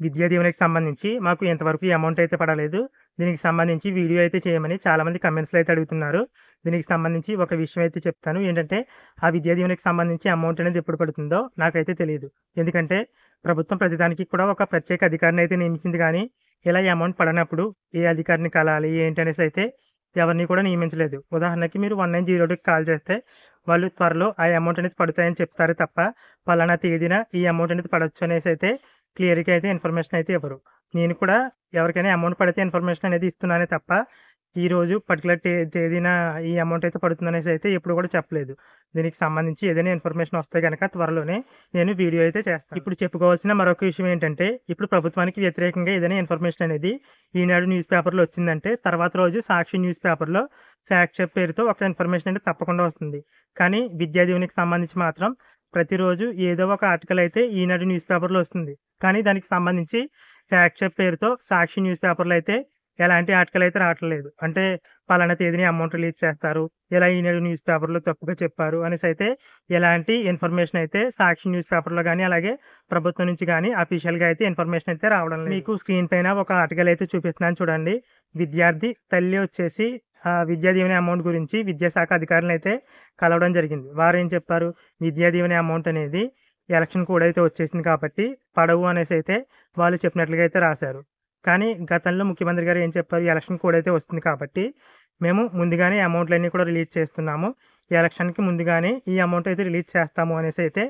విద్యా దీవెనకి సంబంధించి మాకు ఇంతవరకు అమౌంట్ అయితే పడలేదు. దీనికి సంబంధించి వీడియో అయితే చేయమని చాలామంది కమెంట్స్‌లో అయితే అడుగుతున్నారు. దీనికి సంబంధించి ఒక విషయం అయితే చెప్తాను. ఏంటంటే, ఆ విద్యా దీవెనకి సంబంధించి అమౌంట్ అనేది ఎప్పుడు పడుతుందో నాకైతే తెలీదు. ఎందుకంటే, ప్రభుత్వం ప్రతిదానికి కూడా ఒక ప్రత్యేక అధికారిని అయితే నియమించింది గానీ, ఇలా ఈ అమౌంట్ పడనప్పుడు ఏ అధికారిని కలాలి, ఏంటి అనేసి అయితే ఎవరిని కూడా నియమించలేదు. ఉదాహరణకి మీరు 1902కి కాల్ చేస్తే, వాళ్ళు త్వరలో ఆ అమౌంట్ అనేది పడతాయని చెప్తారే తప్ప, పలానా తేదీన ఈ అమౌంట్ అనేది పడొచ్చు అనేసి అయితే క్లియర్‌గా అయితే ఇన్ఫర్మేషన్ అయితే ఇవ్వరు. నేను కూడా ఎవరికైనా అమౌంట్ పడితే ఇన్ఫర్మేషన్ అనేది ఇస్తున్నానే తప్ప, ఈరోజు పర్టిక్యులర్ తేదీన ఈ అమౌంట్ అయితే పడుతుందనేసి అయితే ఎప్పుడు కూడా చెప్పలేదు. దీనికి సంబంధించి ఏదైనా ఇన్ఫర్మేషన్ వస్తే గనక త్వరలోనే నేను వీడియో అయితే చేస్తాను. ఇప్పుడు చెప్పుకోవాల్సిన మరొక విషయం ఏంటంటే, ఇప్పుడు ప్రభుత్వానికి వ్యతిరేకంగా ఏదైనా ఇన్ఫర్మేషన్ అనేది ఈనాడు న్యూస్ పేపర్‌లో వచ్చిందంటే, తర్వాత రోజు సాక్షి న్యూస్ పేపర్‌లో ఫ్యాక్ట్ చెక్ పేరుతో ఒక ఇన్ఫర్మేషన్ అనేది తప్పకుండా వస్తుంది. కానీ విద్యా దీవెనకి సంబంధించి మాత్రం ప్రతిరోజు ఏదో ఒక ఆర్టికల్ అయితే ఈనాడు న్యూస్ పేపర్‌లో వస్తుంది. కానీ దానికి సంబంధించి ఫ్యాక్ట్ చెక్ పేరుతో సాక్షి న్యూస్ పేపర్‌లో అయితే ఎలాంటి ఆర్టికల్ అయితే రావట్లేదు. అంటే పలానా తేదీన అమౌంట్ రిలీజ్ చేస్తారు. ఇలా ఈనాడు న్యూస్ పేపర్‌లో తప్పుగా చెప్పారు అనేసి అయితే ఎలాంటి ఇన్ఫర్మేషన్ అయితే సాక్షి న్యూస్ పేపర్‌లో గాని, అలాగే ప్రభుత్వం నుంచి గాని అఫీషియల్‌గా అయితే ఇన్ఫర్మేషన్ అయితే రావడం లేదు. మీకు స్క్రీన్ పైన ఒక ఆర్టికల్ అయితే చూపిస్తున్నాను చూడండి. విద్యార్థి తల్లి వచ్చేసి విద్యా దీవెన అమౌంట్ గురించి విద్యాశాఖ అధికారులను అయితే కలవడం జరిగింది. వారేం చెప్పారు, విద్యా దీవెన అమౌంట్ అనేది ఎలక్షన్ కోడ్ అయితే వచ్చేసింది కాబట్టి పడవు అనేసి అయితే వాళ్ళు చెప్పినట్లుగా అయితే రాశారు. కానీ గతంలో ముఖ్యమంత్రి గారు ఏం చెప్పారు, ఎలక్షన్ కోడ్ అయితే వస్తుంది కాబట్టి మేము ముందుగానే అమౌంట్లన్నీ కూడా రిలీజ్ చేస్తున్నాము. ఈ ఎలక్షన్‌కి ముందుగానే ఈ అమౌంట్ అయితే రిలీజ్ చేస్తాము అనేసి అయితే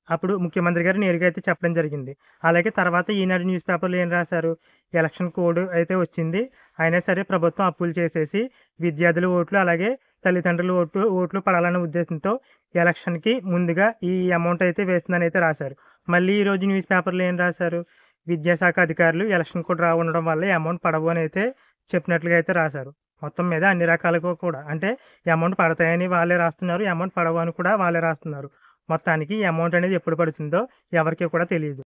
అప్పుడు ముఖ్యమంత్రి గారు నేరుగా అయితే చెప్పడం జరిగింది. అలాగే తర్వాత ఈనాడు న్యూస్ పేపర్‌లో ఏం రాశారు, ఎలక్షన్ కోడ్ అయితే వచ్చింది. అయినా సరే ప్రభుత్వం అప్పులు చేసేసి విద్యార్థుల ఓట్లు, అలాగే తల్లిదండ్రుల ఓట్లు పడాలన్న ఉద్దేశంతో ఎలక్షన్‌కి ముందుగా ఈ అమౌంట్ అయితే వేస్తుందని అయితే రాశారు. మళ్ళీ ఈరోజు న్యూస్ పేపర్‌లో ఏం రాశారు, విద్యాశాఖ అధికారులు ఎలక్షన్ కోడ్ ఉండడం వల్ల ఈ అమౌంట్ పడవు అని అయితే చెప్పినట్లుగా అయితే రాశారు. మొత్తం మీద అన్ని రకాలుగా కూడా అంటే ఈ అమౌంట్ పడతాయని వాళ్ళే రాస్తున్నారు. ఈ అమౌంట్ పడవు అని కూడా వాళ్ళే రాస్తున్నారు. మొత్తానికి ఈ అమౌంట్ అనేది ఎప్పుడు పడుతుందో ఎవరికీ కూడా తెలీదు.